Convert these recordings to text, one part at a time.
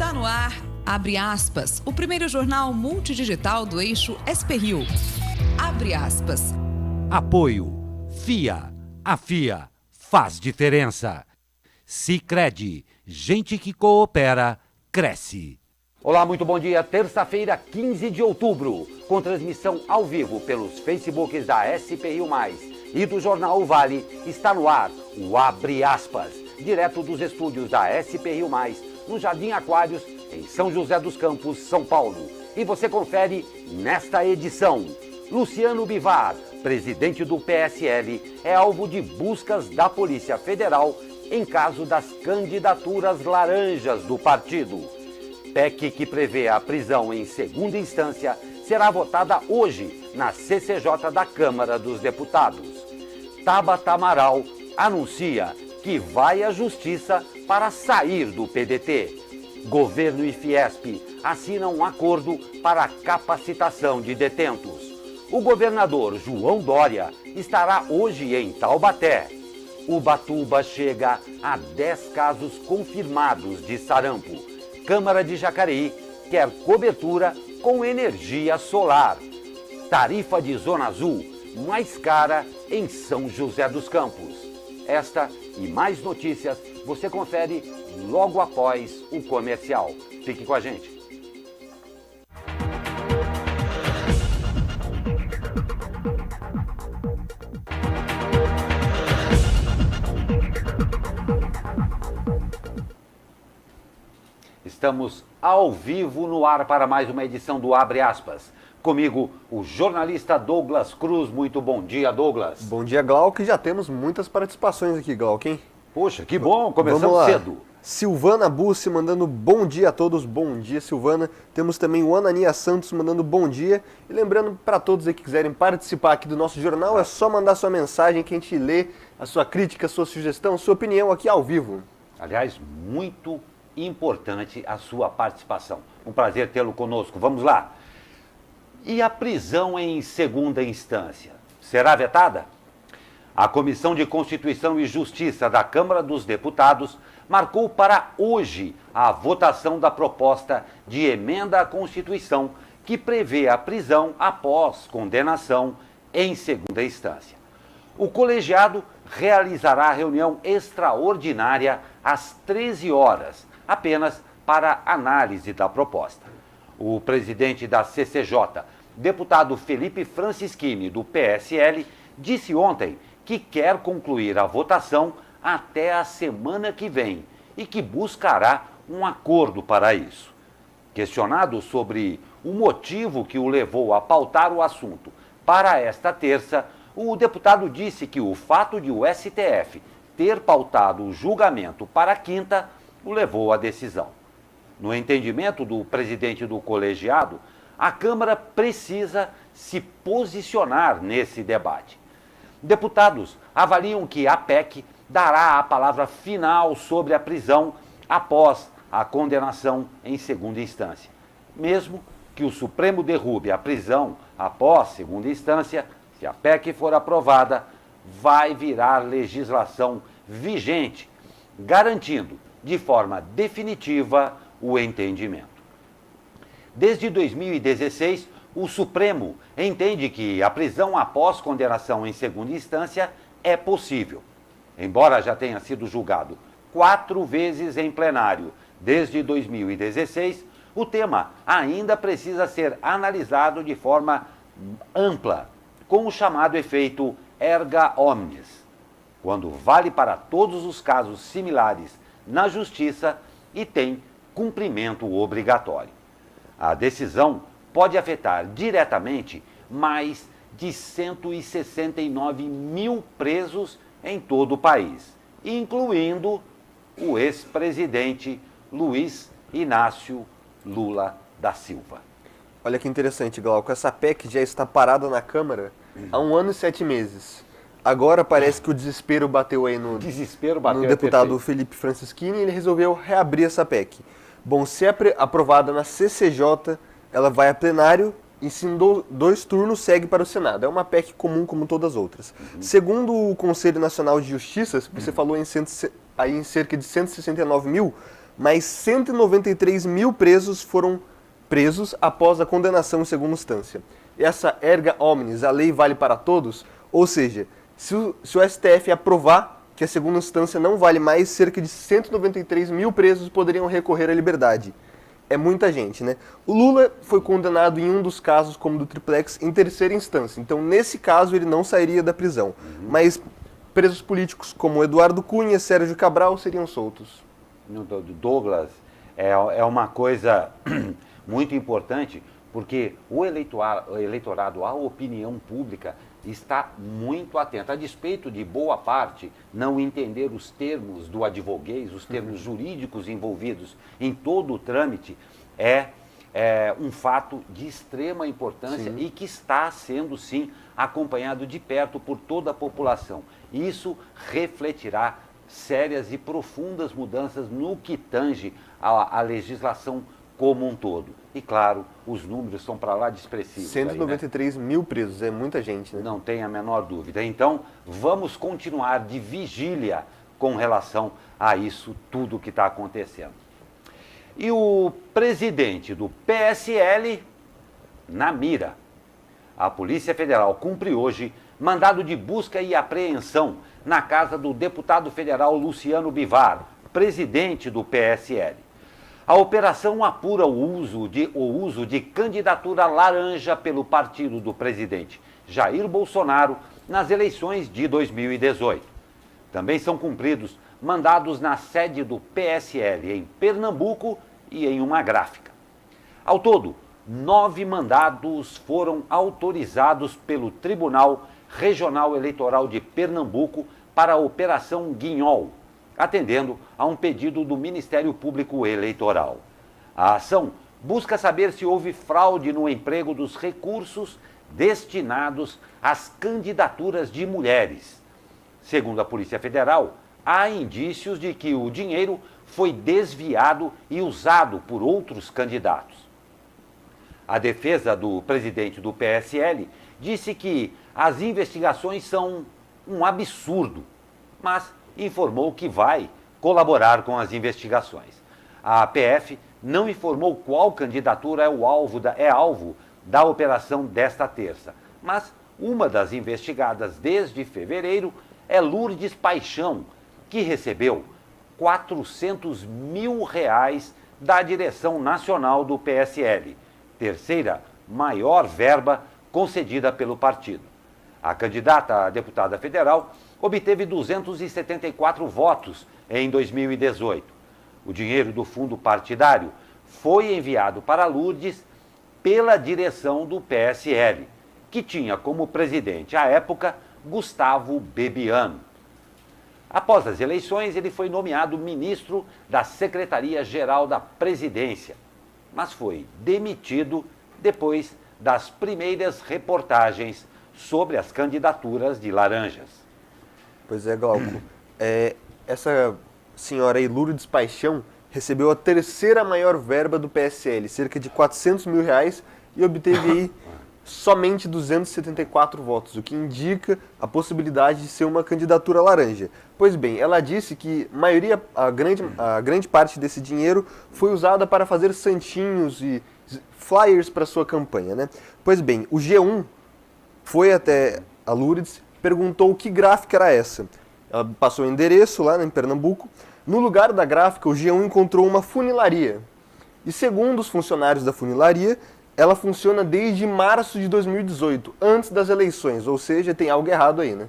Está no ar, abre aspas, o primeiro jornal multidigital do eixo SP-Rio. Abre aspas. Apoio. FIA. A FIA faz diferença. Sicredi. Gente que coopera, cresce. Olá, muito bom dia. Terça-feira, 15 de outubro, com transmissão ao vivo pelos Facebooks da SP-Rio+, e do Jornal O Vale, está no ar o Abre Aspas, direto dos estúdios da SP-Rio+, no Jardim Aquários, em São José dos Campos, São Paulo. E você confere nesta edição. Luciano Bivar, presidente do PSL, é alvo de buscas da Polícia Federal em caso das candidaturas laranjas do partido. PEC que prevê a prisão em segunda instância será votada hoje na CCJ da Câmara dos Deputados. Tabata Amaral anuncia que vai à Justiça para sair do PDT. Governo e Fiesp assinam um acordo para a capacitação de detentos. O governador João Dória estará hoje em Taubaté. Ubatuba chega a 10 casos confirmados de sarampo. Câmara de Jacareí quer cobertura com energia solar. Tarifa de Zona Azul mais cara em São José dos Campos. Esta e mais notícias você confere logo após o comercial. Fique com a gente. Estamos ao vivo no ar para mais uma edição do Abre Aspas. Comigo, o jornalista Douglas Cruz. Muito bom dia, Douglas. Bom dia, Glauco. Já temos muitas participações aqui, Glauco, hein? Poxa, que bom. Começamos cedo. Silvana Bussi mandando bom dia a todos. Bom dia, Silvana. Temos também o Anania Santos mandando bom dia. E lembrando para todos aí que quiserem participar aqui do nosso jornal, é só mandar sua mensagem que a gente lê a sua crítica, a sua sugestão, a sua opinião aqui ao vivo. Aliás, muito importante a sua participação. Um prazer tê-lo conosco. Vamos lá. E a prisão em segunda instância? Será vetada? A Comissão de Constituição e Justiça da Câmara dos Deputados marcou para hoje a votação da proposta de emenda à Constituição que prevê a prisão após condenação em segunda instância. O colegiado realizará reunião extraordinária às 13 horas, apenas para análise da proposta. O presidente da CCJ, deputado Felipe Francischini, do PSL, disse ontem que quer concluir a votação até a semana que vem e que buscará um acordo para isso. Questionado sobre o motivo que o levou a pautar o assunto para esta terça, o deputado disse que o fato de o STF ter pautado o julgamento para a quinta o levou à decisão. No entendimento do presidente do colegiado, a Câmara precisa se posicionar nesse debate. Deputados avaliam que a PEC dará a palavra final sobre a prisão após a condenação em segunda instância. Mesmo que o Supremo derrube a prisão após segunda instância, se a PEC for aprovada, vai virar legislação vigente, garantindo de forma definitiva o entendimento. Desde 2016, o Supremo entende que a prisão após condenação em segunda instância é possível. Embora já tenha sido julgado 4 vezes em plenário desde 2016, o tema ainda precisa ser analisado de forma ampla, com o chamado efeito erga omnes, quando vale para todos os casos similares na Justiça e tem cumprimento obrigatório. A decisão pode afetar diretamente mais de 169 mil presos em todo o país, incluindo o ex-presidente Luiz Inácio Lula da Silva. Olha que interessante, Glauco. Essa PEC já está parada na Câmara há 1 ano e 7 meses. Agora parece que o desespero bateu aí no deputado Felipe Francischini e ele resolveu reabrir essa PEC. Bom, se é aprovada na CCJ, ela vai a plenário e se em 2 turnos segue para o Senado. É uma PEC comum como todas as outras. Segundo o Conselho Nacional de Justiça, você falou em cerca de 169 mil, mas 193 mil presos foram presos após a condenação em segunda instância. Essa erga omnes, a lei vale para todos, ou seja, se o STF aprovar que a segunda instância não vale mais, cerca de 193 mil presos poderiam recorrer à liberdade. É muita gente, né? O Lula foi condenado em um dos casos, como do triplex, em terceira instância. Então, nesse caso, ele não sairia da prisão. Mas presos políticos como Eduardo Cunha, Sérgio Cabral seriam soltos. Douglas, é uma coisa muito importante, porque o eleitorado, a opinião pública, está muito atenta. A despeito de boa parte não entender os termos do advoguês, os termos jurídicos envolvidos em todo o trâmite, é um fato de extrema importância. Sim. E que está sendo, sim, acompanhado de perto por toda a população. Isso refletirá sérias e profundas mudanças no que tange à legislação como um todo. E, claro, os números são para lá de expressivos. 193 aí, né? Mil presos, é muita gente, né? Não tem a menor dúvida. Então, vamos continuar de vigília com relação a isso tudo que está acontecendo. E o presidente do PSL na mira. A Polícia Federal cumpre hoje mandado de busca e apreensão na casa do deputado federal Luciano Bivar, presidente do PSL. A operação apura o uso de candidatura laranja pelo partido do presidente Jair Bolsonaro nas eleições de 2018. Também são cumpridos mandados na sede do PSL em Pernambuco e em uma gráfica. Ao todo, 9 mandados foram autorizados pelo Tribunal Regional Eleitoral de Pernambuco para a Operação Guinhol, atendendo a um pedido do Ministério Público Eleitoral. A ação busca saber se houve fraude no emprego dos recursos destinados às candidaturas de mulheres. Segundo a Polícia Federal, há indícios de que o dinheiro foi desviado e usado por outros candidatos. A defesa do presidente do PSL disse que as investigações são um absurdo, mas informou que vai colaborar com as investigações. A APF não informou qual candidatura é alvo da operação desta terça, mas uma das investigadas desde fevereiro é Lourdes Paixão, que recebeu R$400 mil da direção nacional do PSL, terceira maior verba concedida pelo partido. A candidata a deputada federal obteve 274 votos em 2018. O dinheiro do fundo partidário foi enviado para Lourdes pela direção do PSL, que tinha como presidente, à época, Gustavo Bebiano. Após as eleições, ele foi nomeado ministro da Secretaria-Geral da Presidência, mas foi demitido depois das primeiras reportagens sobre as candidaturas de laranjas. Pois é, Glauco. Essa senhora aí, Lourdes Paixão, recebeu a terceira maior verba do PSL, cerca de R$400 mil, e obteve aí somente 274 votos, o que indica a possibilidade de ser uma candidatura laranja. Pois bem, ela disse que a grande parte desse dinheiro foi usada para fazer santinhos e flyers para sua campanha, né? Pois bem, o G1 foi até a Lourdes, perguntou que gráfica era essa. Ela passou o endereço lá em Pernambuco. No lugar da gráfica, o G1 encontrou uma funilaria. E segundo os funcionários da funilaria, ela funciona desde março de 2018, antes das eleições, ou seja, tem algo errado aí, né?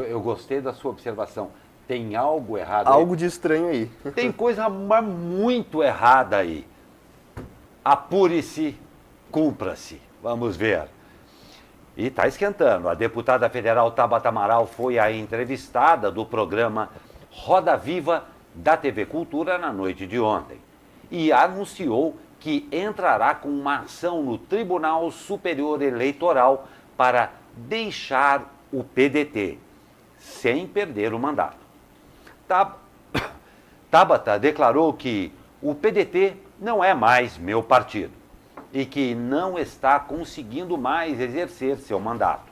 Eu gostei da sua observação. Tem algo errado aí? Algo de estranho aí. Tem coisa muito errada aí. Apure-se, cumpra-se. Vamos ver. E está esquentando. A deputada federal Tabata Amaral foi a entrevistada do programa Roda Viva da TV Cultura na noite de ontem. E anunciou que entrará com uma ação no Tribunal Superior Eleitoral para deixar o PDT, sem perder o mandato. Tabata declarou que o PDT não é mais meu partido e que não está conseguindo mais exercer seu mandato.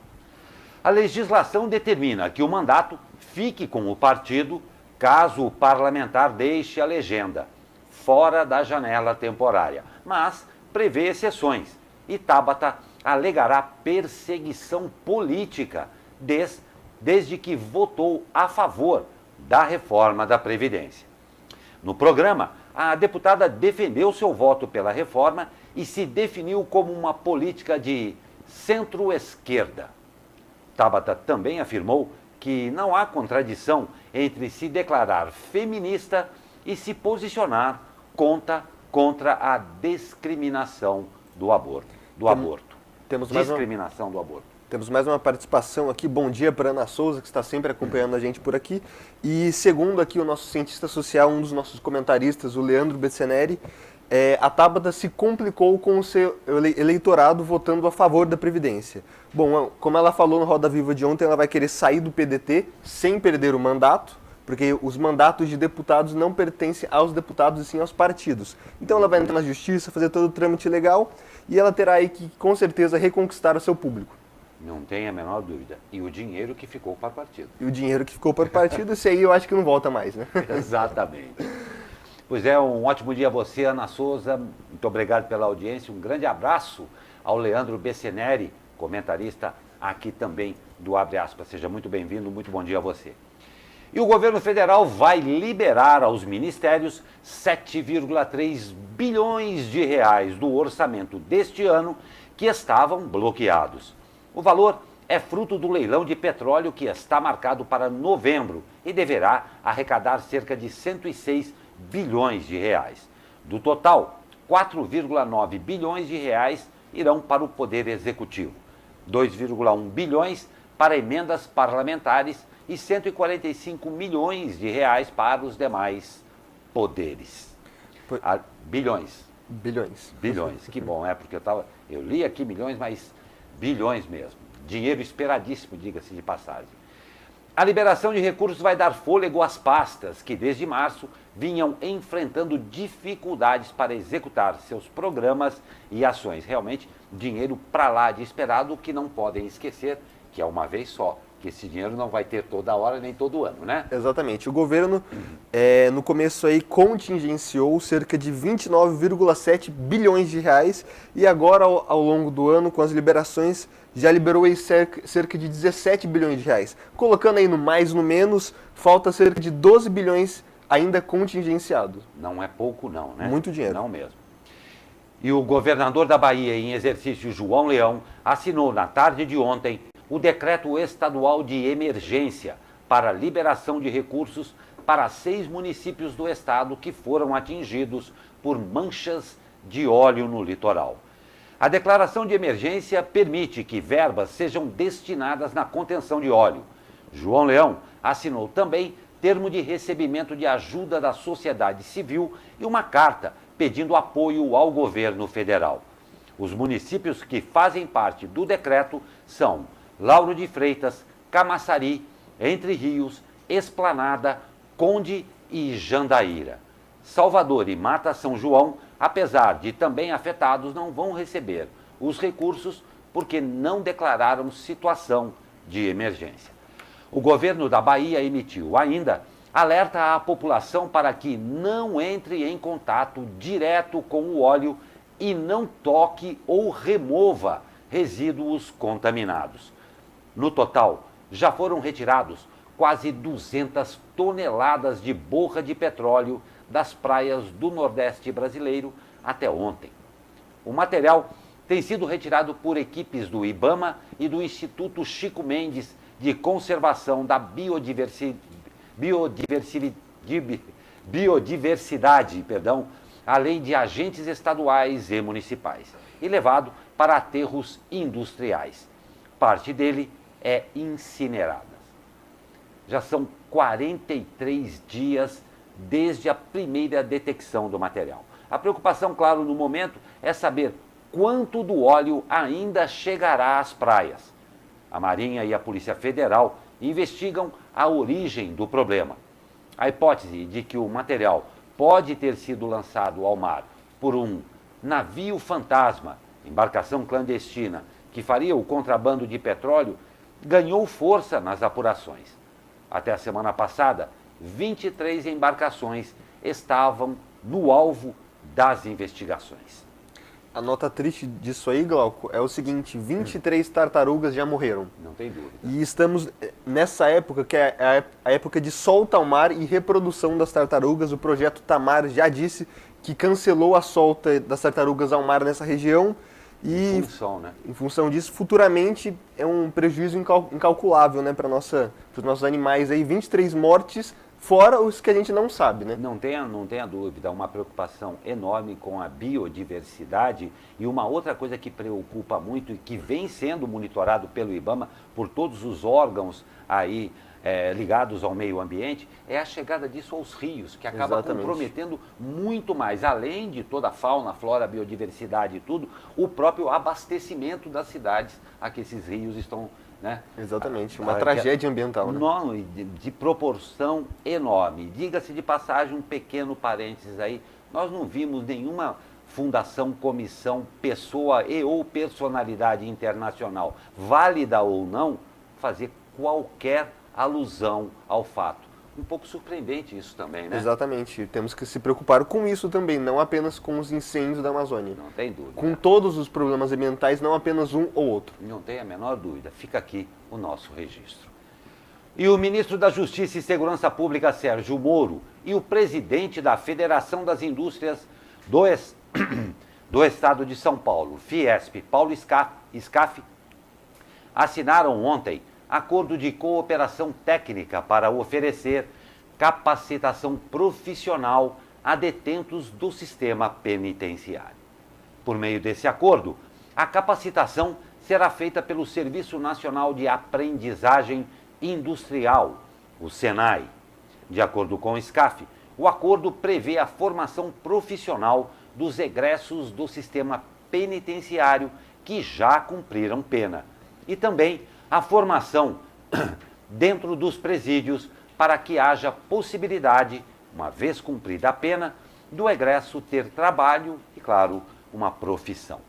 A legislação determina que o mandato fique com o partido caso o parlamentar deixe a legenda fora da janela temporária, mas prevê exceções e Tabata alegará perseguição política desde que votou a favor da reforma da Previdência. No programa, a deputada defendeu seu voto pela reforma e se definiu como uma política de centro-esquerda. Tabata também afirmou que não há contradição entre se declarar feminista e se posicionar contra a discriminação do aborto. Discriminação do aborto. Temos mais uma participação aqui. Bom dia para Ana Souza, que está sempre acompanhando a gente por aqui. E segundo aqui o nosso cientista social, um dos nossos comentaristas, o Leandro Besseneri, a Tabata se complicou com o seu eleitorado votando a favor da Previdência. Bom, como ela falou no Roda Viva de ontem, ela vai querer sair do PDT sem perder o mandato, porque os mandatos de deputados não pertencem aos deputados e sim aos partidos. Então ela vai entrar na justiça, fazer todo o trâmite legal e ela terá aí que, com certeza, reconquistar o seu público. Não tem a menor dúvida. E o dinheiro que ficou para o partido. E o dinheiro que ficou para o partido, esse aí eu acho que não volta mais, né? Exatamente. Pois é, um ótimo dia a você, Ana Souza. Muito obrigado pela audiência. Um grande abraço ao Leandro Besseneri, comentarista aqui também do Abre Aspas. Seja muito bem-vindo, muito bom dia a você. E o governo federal vai liberar aos ministérios 7,3 bilhões de reais do orçamento deste ano que estavam bloqueados. O valor é fruto do leilão de petróleo que está marcado para novembro e deverá arrecadar cerca de 106 bilhões de reais. Do total, 4,9 bilhões de reais irão para o Poder Executivo, 2,1 bilhões para emendas parlamentares e 145 milhões de reais para os demais poderes. Bilhões. Bilhões, que bom, porque eu li aqui milhões, mas bilhões mesmo. Dinheiro esperadíssimo, diga-se de passagem. A liberação de recursos vai dar fôlego às pastas que, desde março, vinham enfrentando dificuldades para executar seus programas e ações. Realmente, dinheiro para lá de esperado, que não podem esquecer que é uma vez só, que esse dinheiro não vai ter toda hora nem todo ano, né? Exatamente. O governo, no começo aí, contingenciou cerca de 29,7 bilhões de reais e agora, ao longo do ano, com as liberações, já liberou aí cerca de 17 bilhões de reais. Colocando aí no mais, no menos, falta cerca de 12 bilhões ainda contingenciado. Não é pouco não, né? Muito dinheiro. Não mesmo. E o governador da Bahia, em exercício, João Leão, assinou na tarde de ontem o decreto estadual de emergência para a liberação de recursos para 6 municípios do estado que foram atingidos por manchas de óleo no litoral. A declaração de emergência permite que verbas sejam destinadas na contenção de óleo. João Leão assinou também termo de recebimento de ajuda da sociedade civil e uma carta pedindo apoio ao governo federal. Os municípios que fazem parte do decreto são Lauro de Freitas, Camaçari, Entre Rios, Esplanada, Conde e Jandaíra. Salvador e Mata São João, apesar de também afetados, não vão receber os recursos porque não declararam situação de emergência. O governo da Bahia emitiu ainda alerta à população para que não entre em contato direto com o óleo e não toque ou remova resíduos contaminados. No total, já foram retirados quase 200 toneladas de borra de petróleo das praias do Nordeste brasileiro até ontem. O material tem sido retirado por equipes do IBAMA e do Instituto Chico Mendes de Conservação da Biodiversidade, além de agentes estaduais e municipais, e levado para aterros industriais. Parte dele é incinerada. Já são 43 dias desde a primeira detecção do material. A preocupação, claro, no momento é saber quanto do óleo ainda chegará às praias. A Marinha e a Polícia Federal investigam a origem do problema. A hipótese de que o material pode ter sido lançado ao mar por um navio fantasma, embarcação clandestina, que faria o contrabando de petróleo, ganhou força nas apurações. Até a semana passada, 23 embarcações estavam no alvo das investigações. A nota triste disso aí, Glauco, é o seguinte: 23 tartarugas já morreram. Não tem dúvida. E estamos nessa época, que é a época de solta ao mar e reprodução das tartarugas. O projeto Tamar já disse que cancelou a solta das tartarugas ao mar nessa região. E, em função disso, futuramente é um prejuízo incalculável, né, para os nossos animais. Aí, 23 mortes, fora os que a gente não sabe, né? Não tenha dúvida, uma preocupação enorme com a biodiversidade. E uma outra coisa que preocupa muito e que vem sendo monitorado pelo IBAMA por todos os órgãos aí ligados ao meio ambiente, é a chegada disso aos rios, que acaba comprometendo muito mais, além de toda a fauna, flora, biodiversidade e tudo, o próprio abastecimento das cidades a que esses rios estão, né? Exatamente, uma tragédia ambiental, né? De proporção enorme. Diga-se de passagem, um pequeno parênteses aí, nós não vimos nenhuma fundação, comissão, pessoa ou personalidade internacional, válida ou não, fazer qualquer alusão ao fato. Um pouco surpreendente isso também, né? Exatamente. Temos que se preocupar com isso também, não apenas com os incêndios da Amazônia. Não tem dúvida. Com todos os problemas ambientais, não apenas um ou outro. Não tem a menor dúvida. Fica aqui o nosso registro. E o ministro da Justiça e Segurança Pública, Sérgio Moro, e o presidente da Federação das Indústrias do Estado de São Paulo, Fiesp, Paulo Scaff, assinaram ontem acordo de cooperação técnica para oferecer capacitação profissional a detentos do sistema penitenciário. Por meio desse acordo, a capacitação será feita pelo Serviço Nacional de Aprendizagem Industrial, o SENAI. De acordo com o SCAF, o acordo prevê a formação profissional dos egressos do sistema penitenciário que já cumpriram pena e também a formação dentro dos presídios para que haja possibilidade, uma vez cumprida a pena, do egresso ter trabalho e, claro, uma profissão.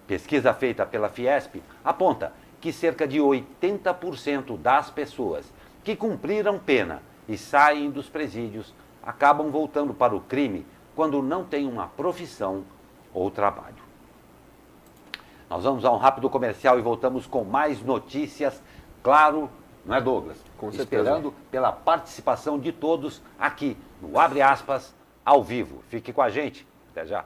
Pesquisa feita pela Fiesp aponta que cerca de 80% das pessoas que cumpriram pena e saem dos presídios acabam voltando para o crime quando não têm uma profissão ou trabalho. Nós vamos a um rápido comercial e voltamos com mais notícias, claro, não é, Douglas? Com certeza. Esperando pela participação de todos aqui no Abre Aspas, ao vivo. Fique com a gente. Até já.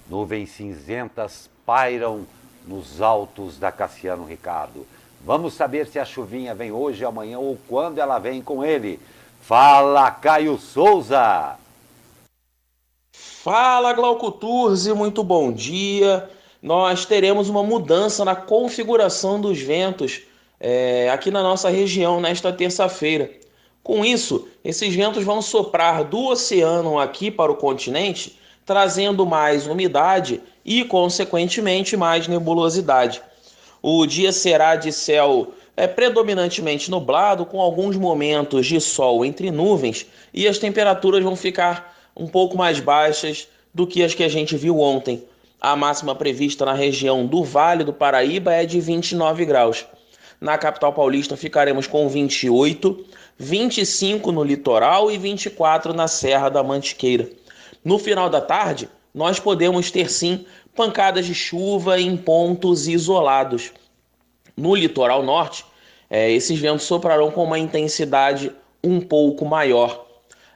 Nuvens cinzentas pairam nos altos da Cassiano Ricardo. Vamos saber se a chuvinha vem hoje, amanhã ou quando ela vem com ele. Fala, Caio Souza! Fala, Glauco Turzi, muito bom dia. Nós teremos uma mudança na configuração dos ventos aqui na nossa região nesta terça-feira. Com isso, esses ventos vão soprar do oceano aqui para o continente, trazendo mais umidade e, consequentemente, mais nebulosidade. O dia será de céu predominantemente nublado, com alguns momentos de sol entre nuvens, e as temperaturas vão ficar um pouco mais baixas do que as que a gente viu ontem. A máxima prevista na região do Vale do Paraíba é de 29 graus. Na capital paulista ficaremos com 28, 25 no litoral e 24 na Serra da Mantiqueira. No final da tarde, nós podemos ter sim pancadas de chuva em pontos isolados. No litoral norte, esses ventos soprarão com uma intensidade um pouco maior.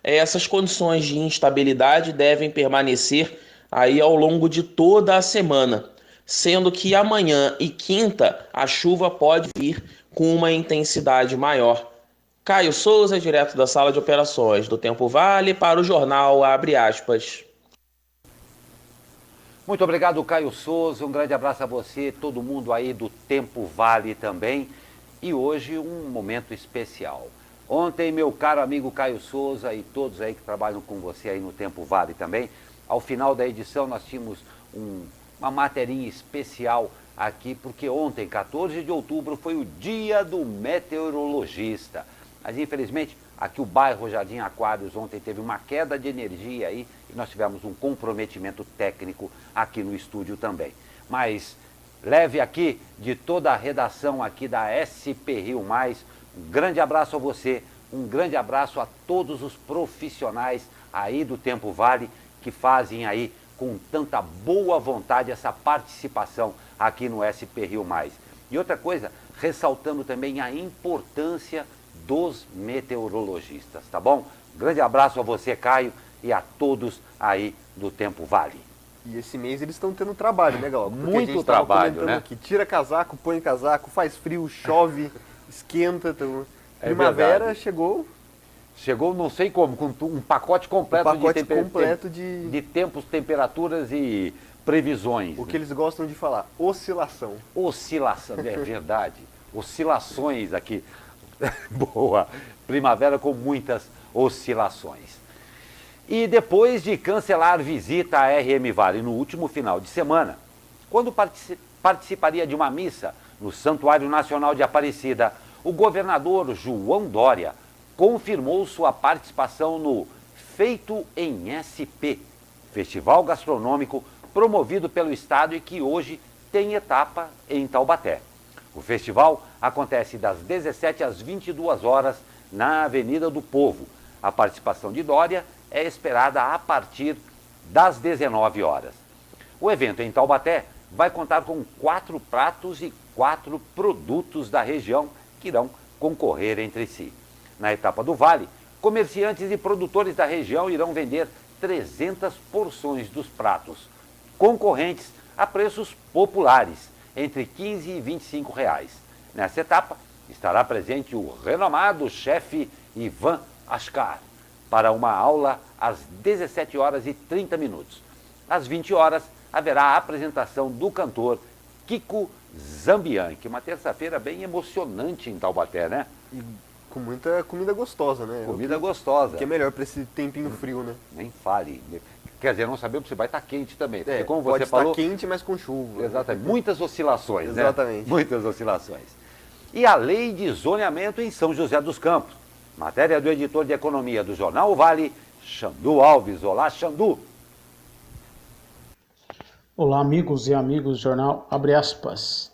Essas condições de instabilidade devem permanecer aí ao longo de toda a semana, sendo que amanhã e quinta a chuva pode vir com uma intensidade maior. Caio Souza, direto da Sala de Operações do Tempo Vale, para o jornal Abre Aspas. Muito obrigado, Caio Souza. Um grande abraço a você, todo mundo aí do Tempo Vale também. E hoje um momento especial. Ontem, meu caro amigo Caio Souza e todos aí que trabalham com você aí no Tempo Vale também, ao final da edição nós tínhamos uma materinha especial aqui, porque ontem, 14 de outubro, foi o dia do meteorologista. Mas infelizmente Aqui o bairro Jardim Aquários ontem teve uma queda de energia aí e nós tivemos um comprometimento técnico aqui no estúdio também. Mas leve aqui de toda a redação aqui da SP Rio Mais, um grande abraço a você, um grande abraço a todos os profissionais aí do Tempo Vale que fazem aí com tanta boa vontade essa participação aqui no SP Rio Mais. E outra coisa, ressaltando também a importância dos meteorologistas, tá bom? Grande abraço a você, Caio, e a todos aí do Tempo Vale. E esse mês eles estão tendo trabalho, né, Glauco? Porque muito trabalho, né? Aqui, tira casaco, põe casaco, faz frio, chove, esquenta. Então... É primavera verdade. Chegou, não sei como, com um pacote completo, de tempos, temperaturas e previsões. O que eles gostam de falar, oscilação. Oscilação, é verdade. Oscilações aqui. Boa. Primavera com muitas oscilações. E depois de cancelar visita à RM Vale no último final de semana, quando participaria de uma missa no Santuário Nacional de Aparecida, o governador João Dória confirmou sua participação no Feito em SP, festival gastronômico promovido pelo Estado e que hoje tem etapa em Taubaté. O festival acontece das 17 às 22 horas na Avenida do Povo. A participação de Dória é esperada a partir das 19 horas. O evento em Taubaté vai contar com 4 pratos e 4 produtos da região que irão concorrer entre si. Na etapa do Vale, comerciantes e produtores da região irão vender 300 porções dos pratos, concorrentes a preços populares, entre R$ 15 e R$ 25. Nessa etapa, estará presente o renomado chefe Ivan Ascar, para uma aula às 17 horas e 30 minutos. Às 20 horas, haverá a apresentação do cantor Kiko Zambianchi, uma terça-feira bem emocionante em Taubaté, né? E com muita comida gostosa, né? Comida gostosa. Que é melhor para esse tempinho frio, né? Nem fale. Quer dizer, não sabemos se vai estar quente também. Porque como você falou, estar quente, mas com chuva. Exatamente. Muitas oscilações, né? Exatamente. Muitas oscilações. E a lei de zoneamento em São José dos Campos. Matéria do editor de economia do Jornal O Vale, Xandu Alves. Olá, Xandu. Olá, amigos e amigas do jornal Abre Aspas.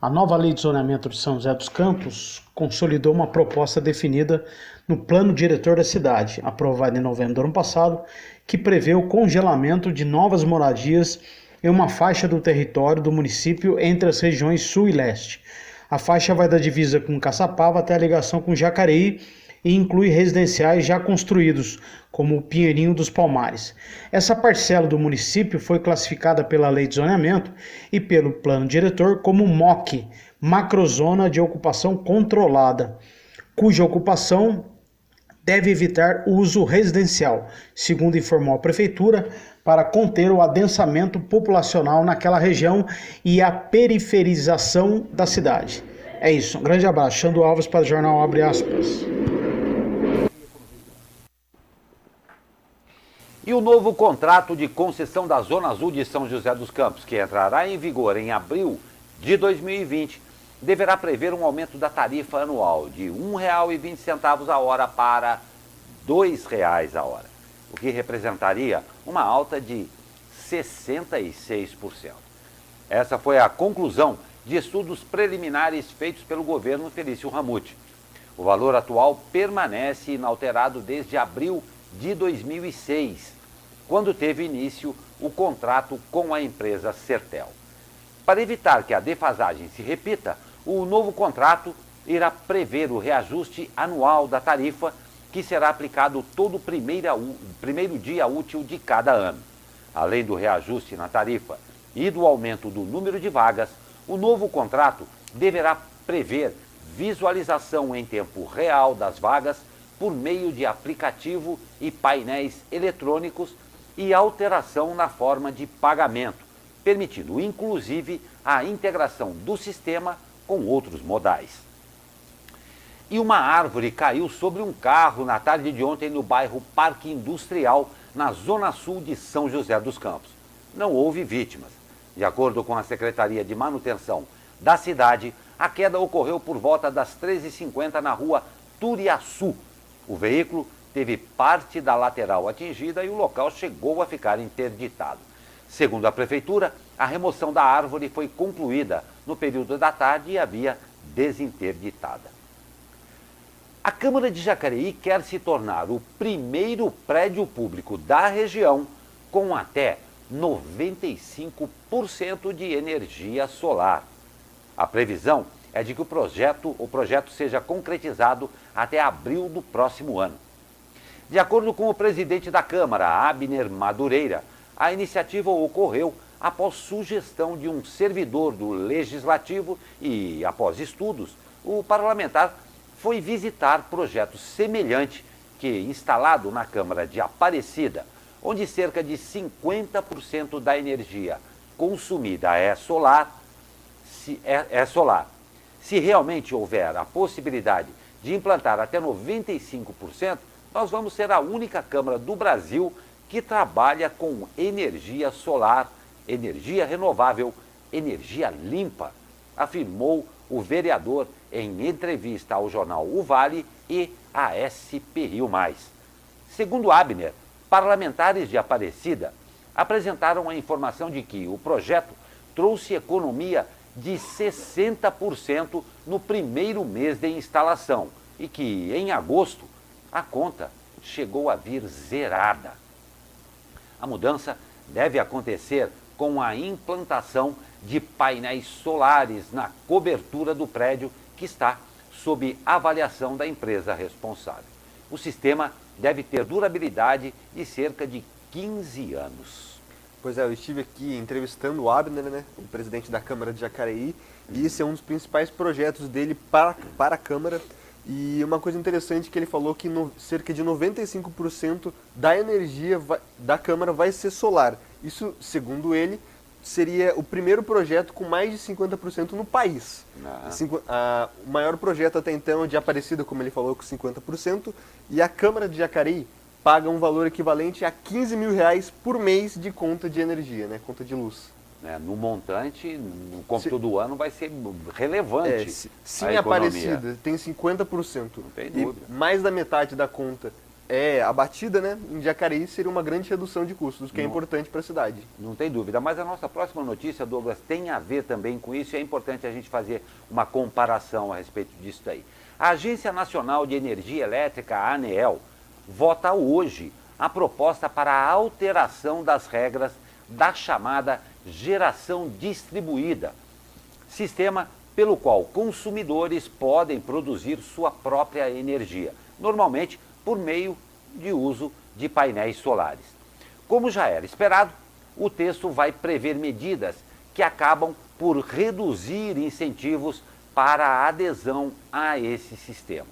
A nova lei de zoneamento de São José dos Campos consolidou uma proposta definida no plano diretor da cidade, aprovado em novembro do ano passado, que prevê o congelamento de novas moradias em uma faixa do território do município entre as regiões sul e leste. A faixa vai da divisa com Caçapava até a ligação com Jacareí e inclui residenciais já construídos, como o Pinheirinho dos Palmares. Essa parcela do município foi classificada pela Lei de Zoneamento e pelo Plano Diretor como MOC, Macrozona de Ocupação Controlada, cuja ocupação deve evitar o uso residencial, segundo informou a Prefeitura, para conter o adensamento populacional naquela região e a periferização da cidade. É isso, um grande abraço. Xandu Alves para o Jornal Abre Aspas. E o novo contrato de concessão da Zona Azul de São José dos Campos, que entrará em vigor em abril de 2020, deverá prever um aumento da tarifa anual de R$ 1,20 a hora para R$ 2,00 a hora, o que representaria uma alta de 66%. Essa foi a conclusão de estudos preliminares feitos pelo governo Felício Ramute. O valor atual permanece inalterado desde abril de 2006, quando teve início o contrato com a empresa Sertel. Para evitar que a defasagem se repita, o novo contrato irá prever o reajuste anual da tarifa, que será aplicado todo primeiro dia útil de cada ano. Além do reajuste na tarifa e do aumento do número de vagas, o novo contrato deverá prever visualização em tempo real das vagas por meio de aplicativo e painéis eletrônicos e alteração na forma de pagamento, permitindo inclusive a integração do sistema com outros modais. E uma árvore caiu sobre um carro na tarde de ontem no bairro Parque Industrial, na zona sul de São José dos Campos. Não houve vítimas. De acordo com a Secretaria de Manutenção da cidade, a queda ocorreu por volta das 13h50 na rua Turiaçu, O veículo teve parte da lateral atingida e o local chegou a ficar interditado. Segundo a prefeitura, a remoção da árvore foi concluída no período da tarde e a via desinterditada. A Câmara de Jacareí quer se tornar o primeiro prédio público da região com até 95% de energia solar. A previsão é de que o projeto seja concretizado até abril do próximo ano. De acordo com o presidente da Câmara, Abner Madureira, a iniciativa ocorreu após sugestão de um servidor do Legislativo e, após estudos, o parlamentar foi visitar projeto semelhante que, instalado na Câmara de Aparecida, onde cerca de 50% da energia consumida é solar. Se realmente houver a possibilidade de implantar até 95%, nós vamos ser a única Câmara do Brasil que trabalha com energia solar, energia renovável, energia limpa, afirmou o vereador em entrevista ao jornal O Vale e à SP Rio Mais. Segundo Abner, parlamentares de Aparecida apresentaram a informação de que o projeto trouxe economia de 60% no primeiro mês de instalação e que, em agosto, a conta chegou a vir zerada. A mudança deve acontecer com a implantação de painéis solares na cobertura do prédio que está sob avaliação da empresa responsável. O sistema deve ter durabilidade de cerca de 15 anos. Pois é, eu estive aqui entrevistando o Abner, né, o presidente da Câmara de Jacareí, e esse é um dos principais projetos dele para a Câmara. E uma coisa interessante que ele falou que cerca de 95% da energia da Câmara vai ser solar. Isso, segundo ele, seria o primeiro projeto com mais de 50% no país. O maior projeto até então é o de Aparecida, como ele falou, com 50%, e a Câmara de Jacareí paga um valor equivalente a R$15 mil por mês de conta de energia, né? Conta de luz. No montante, no cômputo do ano, vai ser relevante. Sim, Aparecida tem 50%. Não tem dúvida. E mais da metade da conta é abatida, né? Em Jacareí seria uma grande redução de custos, que é importante para a cidade. Não tem dúvida. Mas a nossa próxima notícia, Douglas, tem a ver também com isso e é importante a gente fazer uma comparação a respeito disso daí. A Agência Nacional de Energia Elétrica, a ANEEL, vota hoje a proposta para a alteração das regras da chamada geração distribuída, sistema pelo qual consumidores podem produzir sua própria energia, normalmente por meio de uso de painéis solares. Como já era esperado, o texto vai prever medidas que acabam por reduzir incentivos para a adesão a esse sistema.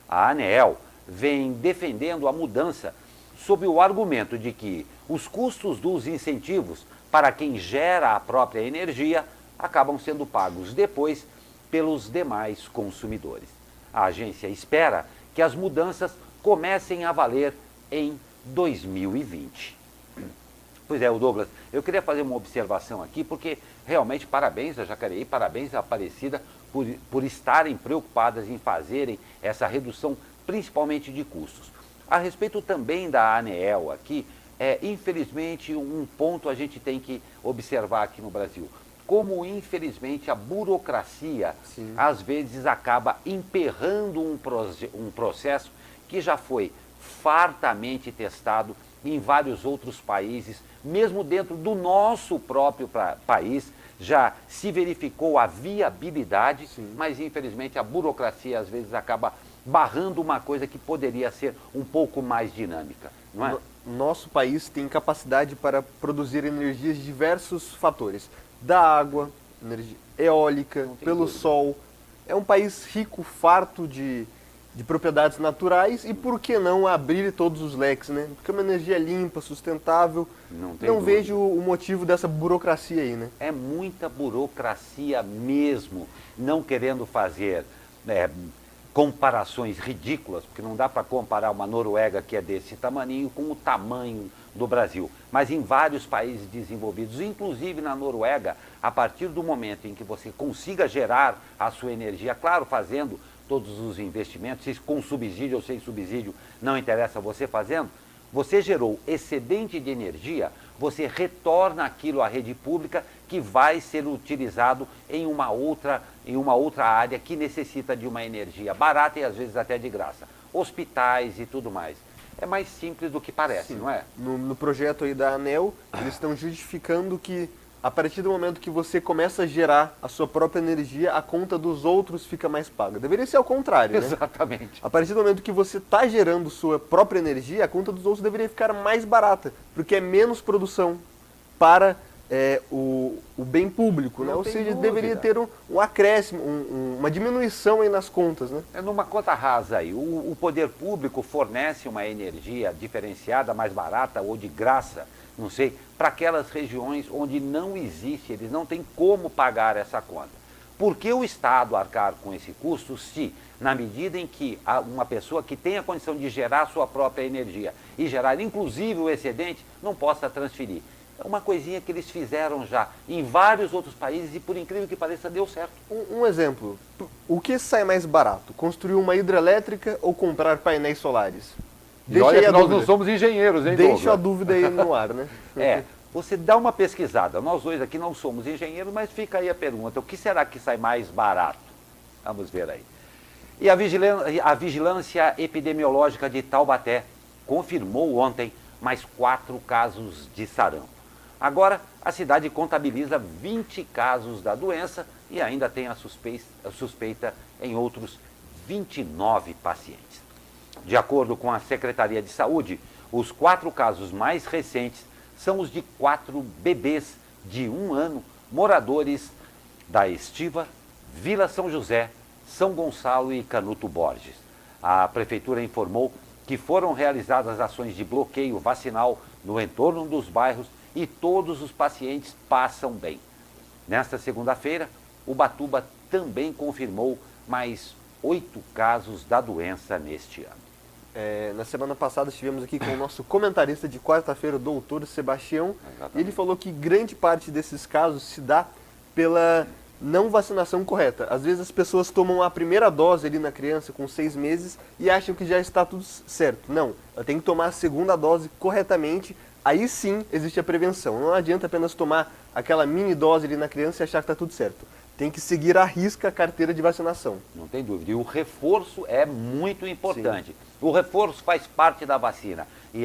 A ANEEL vem defendendo a mudança sob o argumento de que os custos dos incentivos para quem gera a própria energia acabam sendo pagos depois pelos demais consumidores. A agência espera que as mudanças comecem a valer em 2020. Pois é, Douglas, eu queria fazer uma observação aqui, porque realmente parabéns a Jacareí, parabéns a Aparecida por estarem preocupadas em fazerem essa redução, principalmente de custos. A respeito também da ANEEL aqui, infelizmente, um ponto a gente tem que observar aqui no Brasil. Como, infelizmente, a burocracia, às vezes, acaba emperrando um processo que já foi fartamente testado em vários outros países, mesmo dentro do nosso próprio país, já se verificou a viabilidade, mas, infelizmente, a burocracia, às vezes, acaba barrando uma coisa que poderia ser um pouco mais dinâmica, não é? Nosso país tem capacidade para produzir energias de diversos fatores. Da água, energia eólica, pelo sol. É um país rico, farto de propriedades naturais e por que não abrir todos os leques, né? Porque é uma energia limpa, sustentável. Não vejo o motivo dessa burocracia aí, né? É muita burocracia mesmo, não querendo fazer comparações ridículas, porque não dá para comparar uma Noruega que é desse tamaninho com o tamanho do Brasil. Mas em vários países desenvolvidos, inclusive na Noruega, a partir do momento em que você consiga gerar a sua energia, claro, fazendo todos os investimentos, se com subsídio ou sem subsídio, não interessa você fazendo, você gerou excedente de energia, você retorna aquilo à rede pública que vai ser utilizado em uma outra área que necessita de uma energia barata e às vezes até de graça. Hospitais e tudo mais. É mais simples do que parece, não é? No projeto aí da ANEEL, eles estão justificando que a partir do momento que você começa a gerar a sua própria energia, a conta dos outros fica mais paga. Deveria ser ao contrário, né? Exatamente. A partir do momento que você está gerando sua própria energia, a conta dos outros deveria ficar mais barata, porque é menos produção para o bem público, né? Ou seja, deveria ter um acréscimo, uma diminuição aí nas contas, né? É numa conta rasa aí. O poder público fornece uma energia diferenciada, mais barata ou de graça, não sei, para aquelas regiões onde não existe, eles não têm como pagar essa conta. Por que o Estado arcar com esse custo se, na medida em que uma pessoa que tem a condição de gerar sua própria energia e gerar inclusive o excedente, não possa transferir? É uma coisinha que eles fizeram já em vários outros países e, por incrível que pareça, deu certo. Um exemplo, o que sai mais barato? Construir uma hidrelétrica ou comprar painéis solares? E olha que nós não somos engenheiros, hein, Douglas? Deixa a dúvida aí no ar, né? Você dá uma pesquisada. Nós dois aqui não somos engenheiros, mas fica aí a pergunta. O que será que sai mais barato? Vamos ver aí. E a Vigilância Epidemiológica de Taubaté confirmou ontem mais 4 casos de sarampo. Agora, a cidade contabiliza 20 casos da doença e ainda tem a suspeita em outros 29 pacientes. De acordo com a Secretaria de Saúde, os 4 casos mais recentes são os de 4 bebês de 1 ano, moradores da Estiva, Vila São José, São Gonçalo e Canuto Borges. A Prefeitura informou que foram realizadas ações de bloqueio vacinal no entorno dos bairros e todos os pacientes passam bem. Nesta segunda-feira, Ubatuba também confirmou mais 8 casos da doença neste ano. Na semana passada estivemos aqui com o nosso comentarista de quarta-feira, o doutor Sebastião. Ele falou que grande parte desses casos se dá pela não vacinação correta. Às vezes as pessoas tomam a primeira dose ali na criança com 6 meses e acham que já está tudo certo. Não, ela tem que tomar a segunda dose corretamente, aí sim existe a prevenção. Não adianta apenas tomar aquela mini dose ali na criança e achar que está tudo certo. Tem que seguir à risca a carteira de vacinação. Não tem dúvida. E o reforço é muito importante. Sim. O reforço faz parte da vacina. E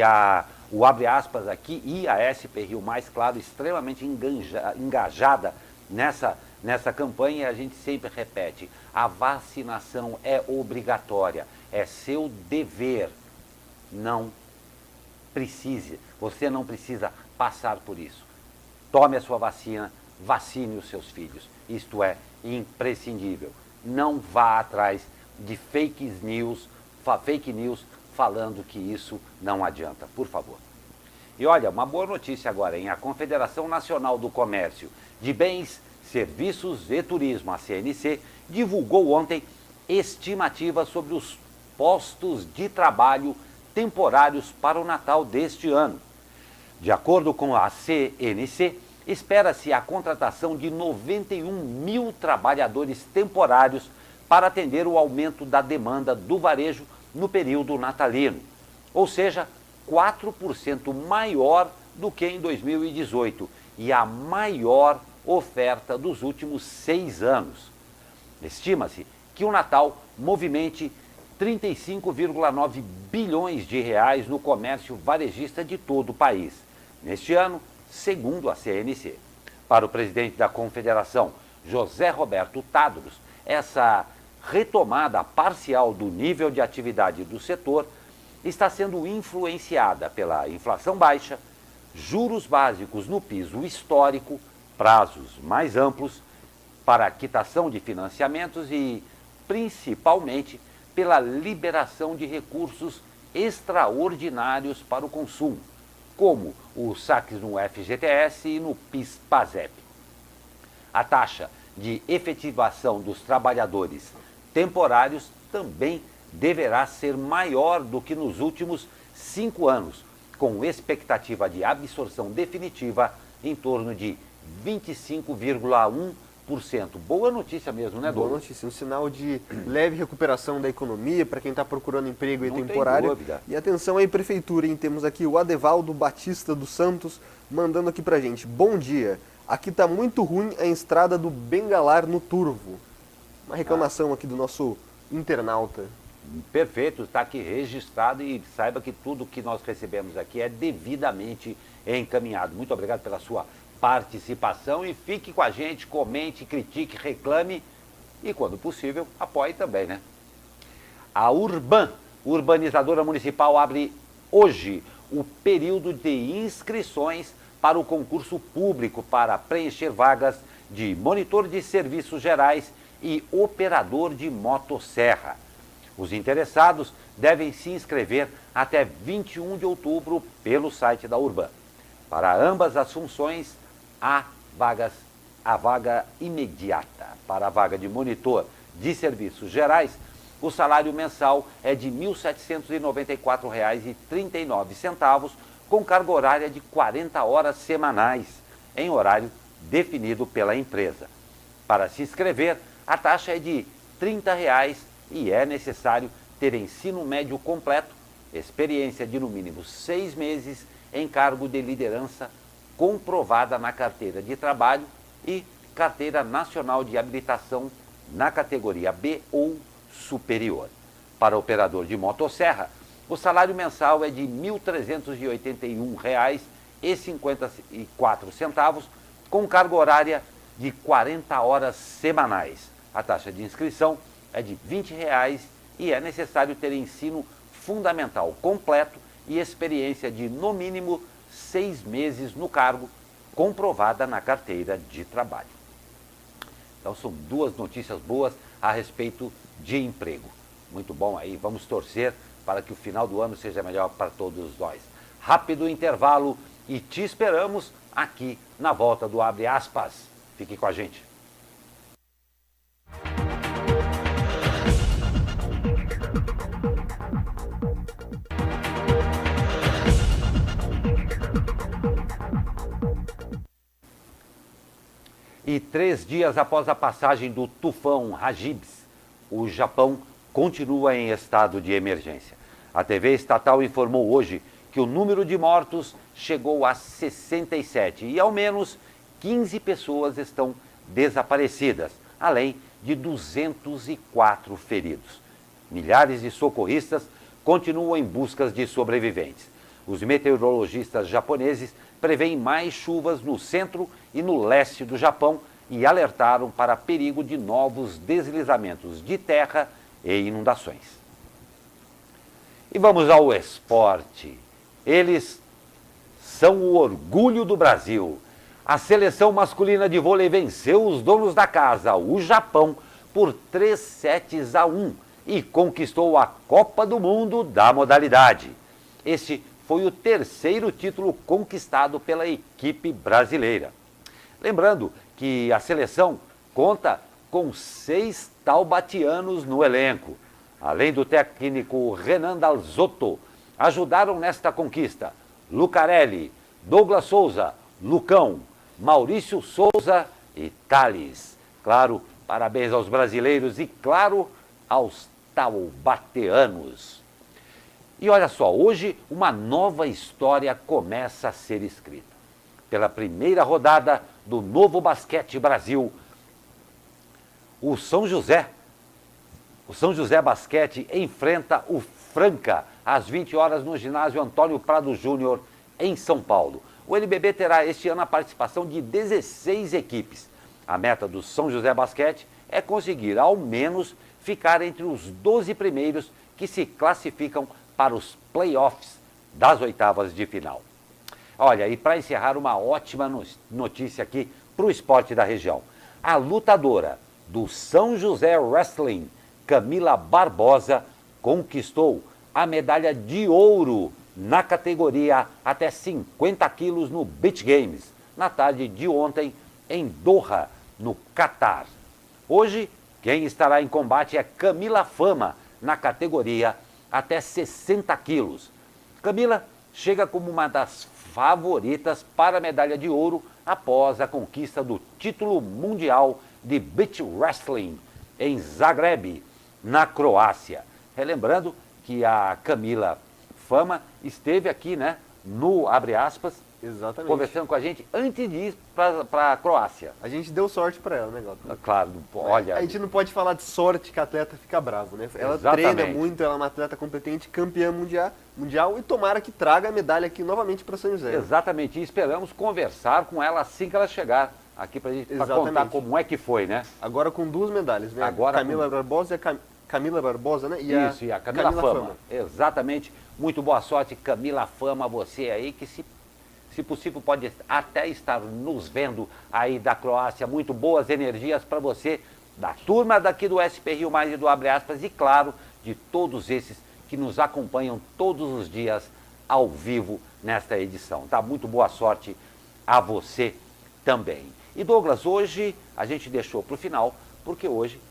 o abre aspas aqui, e a SP Rio Mais Claro, extremamente engajada nessa campanha, e a gente sempre repete, a vacinação é obrigatória, é seu dever. Você não precisa passar por isso. Tome a sua vacina, vacine os seus filhos. Isto é imprescindível. Não vá atrás de fake news falando que isso não adianta, por favor. E olha, uma boa notícia agora, hein? A Confederação Nacional do Comércio de Bens, Serviços e Turismo, a CNC, divulgou ontem estimativas sobre os postos de trabalho temporários para o Natal deste ano. De acordo com a CNC, espera-se a contratação de 91 mil trabalhadores temporários para atender o aumento da demanda do varejo no período natalino, ou seja, 4% maior do que em 2018 e a maior oferta dos últimos 6 anos. Estima-se que o Natal movimente 35,9 bilhões de reais no comércio varejista de todo o país. Neste ano, segundo a CNC. Para o presidente da Confederação, José Roberto Tadros, essa retomada parcial do nível de atividade do setor está sendo influenciada pela inflação baixa, juros básicos no piso histórico, prazos mais amplos para a quitação de financiamentos e, principalmente, pela liberação de recursos extraordinários para o consumo, como os saques no FGTS e no PIS/PASEP. A taxa de efetivação dos trabalhadores temporários também deverá ser maior do que nos últimos 5 anos, com expectativa de absorção definitiva em torno de 25,1 Boa notícia mesmo, né, Douglas? Boa notícia, um sinal de leve recuperação da economia para quem está procurando emprego Não temporário. tem dúvida. E atenção aí, prefeitura, hein? Temos aqui o Adevaldo Batista dos Santos mandando aqui pra gente. Bom dia, aqui tá muito ruim a estrada do Bengalar no Turvo. Uma reclamação aqui do nosso internauta. Perfeito, está aqui registrado e saiba que tudo que nós recebemos aqui é devidamente encaminhado. Muito obrigado pela sua participação e fique com a gente, comente, critique, reclame e, quando possível, apoie também, né? A Urbanizadora Municipal, abre hoje o período de inscrições para o concurso público para preencher vagas de monitor de serviços gerais e operador de motosserra. Os interessados devem se inscrever até 21 de outubro pelo site da Urban. Para ambas as funções, há vaga imediata. Para a vaga de monitor de serviços gerais, o salário mensal é de R$ 1.794,39, com carga horária de 40 horas semanais, em horário definido pela empresa. Para se inscrever, a taxa é de R$ 30 e é necessário ter ensino médio completo, experiência de no mínimo 6 meses em cargo de liderança comprovada na carteira de trabalho e carteira nacional de habilitação na categoria B ou superior. Para operador de motosserra, o salário mensal é de R$ 1.381,54, com carga horária de 40 horas semanais. A taxa de inscrição é de R$ 20 e é necessário ter ensino fundamental completo e experiência de, no mínimo, 6 meses no cargo, comprovada na carteira de trabalho. Então, são duas notícias boas a respeito de emprego. Muito bom aí, vamos torcer para que o final do ano seja melhor para todos nós. Rápido intervalo e te esperamos aqui na volta do Abre Aspas. Fique com a gente. E 3 dias após a passagem do tufão Hagibis, o Japão continua em estado de emergência. A TV estatal informou hoje que o número de mortos chegou a 67 e ao menos 15 pessoas estão desaparecidas, além de 204 feridos. Milhares de socorristas continuam em busca de sobreviventes. Os meteorologistas japoneses preveem mais chuvas no centro e no leste do Japão e alertaram para perigo de novos deslizamentos de terra e inundações. E vamos ao esporte. Eles são o orgulho do Brasil. A seleção masculina de vôlei venceu os donos da casa, o Japão, por 3-1 e conquistou a Copa do Mundo da modalidade. Este foi o terceiro título conquistado pela equipe brasileira. Lembrando que a seleção conta com 6 taubatianos no elenco. Além do técnico Renan Dalzotto, ajudaram nesta conquista Lucarelli, Douglas Souza, Lucão, Maurício Souza e Thales. Claro, parabéns aos brasileiros e, claro, aos taubateanos. E olha só, hoje uma nova história começa a ser escrita. Pela primeira rodada do Novo Basquete Brasil, o São José Basquete enfrenta o Franca às 20 horas no ginásio Antônio Prado Júnior, em São Paulo. O NBB terá este ano a participação de 16 equipes. A meta do São José Basquete é conseguir ao menos ficar entre os 12 primeiros que se classificam para os playoffs das oitavas de final. Olha, e para encerrar, uma ótima notícia aqui para o esporte da região. A lutadora do São José Wrestling, Camila Barbosa, conquistou a medalha de ouro na categoria até 50 quilos no Beach Games, na tarde de ontem em Doha, no Catar. Hoje, quem estará em combate é Camila Fama, na categoria até 60 quilos. Camila chega como uma das favoritas para a medalha de ouro após a conquista do título mundial de Beach Wrestling em Zagreb, na Croácia. Relembrando que a Camila Fama esteve aqui, né, no Abre Aspas, exatamente, conversando com a gente antes de ir para a Croácia. A gente deu sorte para ela, né, Glauco? Claro, olha... A gente não pode falar de sorte que a atleta fica bravo, né? Ela exatamente, treina muito, ela é uma atleta competente, campeã mundial e tomara que traga a medalha aqui novamente para São José. Exatamente, e esperamos conversar com ela assim que ela chegar aqui para a gente contar como é que foi, né? Agora com 2 medalhas, né? Agora Camila Barbosa e a Camila Barbosa, né? E a Camila Fama. Exatamente. Muito boa sorte, Camila Fama, você aí que se possível pode até estar nos vendo aí da Croácia. Muito boas energias para você, da turma daqui do SP Rio Mais e do Abre Aspas e, claro, de todos esses que nos acompanham todos os dias ao vivo nesta edição. Tá? Muito boa sorte a você também. E Douglas, hoje a gente deixou para o final, porque hoje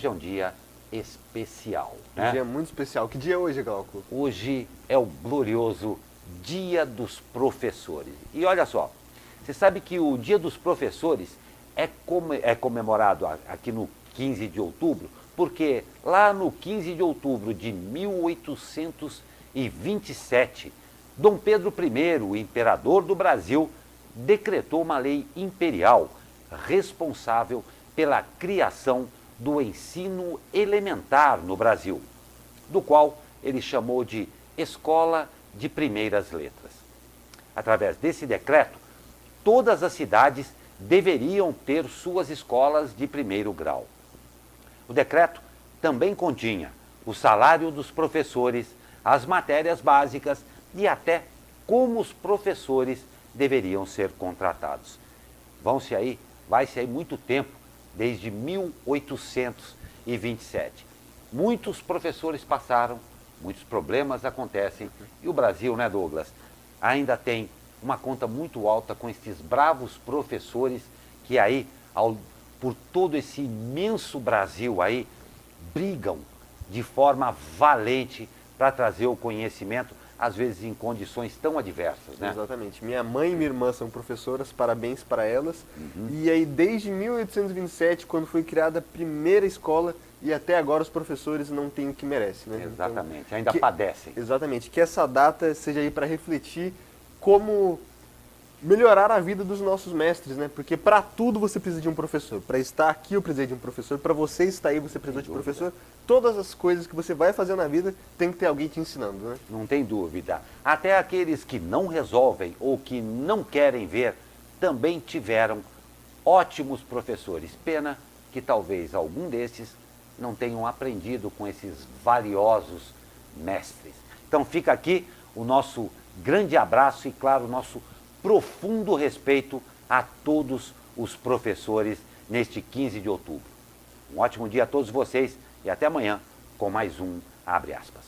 é um dia especial. Né? Um dia muito especial. Que dia é hoje, Glauco? Hoje é o glorioso Dia dos Professores. E olha só, você sabe que o Dia dos Professores é comemorado aqui no 15 de outubro, porque lá no 15 de outubro de 1827, Dom Pedro I, o imperador do Brasil, decretou uma lei imperial responsável pela criação do ensino elementar no Brasil, do qual ele chamou de Escola de Primeiras Letras. Através desse decreto, todas as cidades deveriam ter suas escolas de primeiro grau. O decreto também continha o salário dos professores, as matérias básicas e até como os professores deveriam ser contratados. Vai-se aí muito tempo, desde 1827. Muitos professores passaram, muitos problemas acontecem e o Brasil, né, Douglas, ainda tem uma conta muito alta com esses bravos professores que aí, por todo esse imenso Brasil aí, brigam de forma valente para trazer o conhecimento, às vezes em condições tão adversas, né? Exatamente. Minha mãe e minha irmã são professoras, parabéns para elas. E aí, desde 1827, quando foi criada a primeira escola, e até agora os professores não têm o que merecem, né? Exatamente, então, ainda padecem. Exatamente, que essa data seja aí para refletir como melhorar a vida dos nossos mestres, né? Porque para tudo você precisa de um professor. Para estar aqui eu precisei de um professor, para você estar aí você precisa de um professor. Todas as coisas que você vai fazer na vida tem que ter alguém te ensinando, né? Não tem dúvida. Até aqueles que não resolvem ou que não querem ver também tiveram ótimos professores. Pena que talvez algum desses não tenham aprendido com esses valiosos mestres. Então fica aqui o nosso grande abraço e, claro, o nosso profundo respeito a todos os professores neste 15 de outubro. Um ótimo dia a todos vocês e até amanhã com mais um Abre Aspas.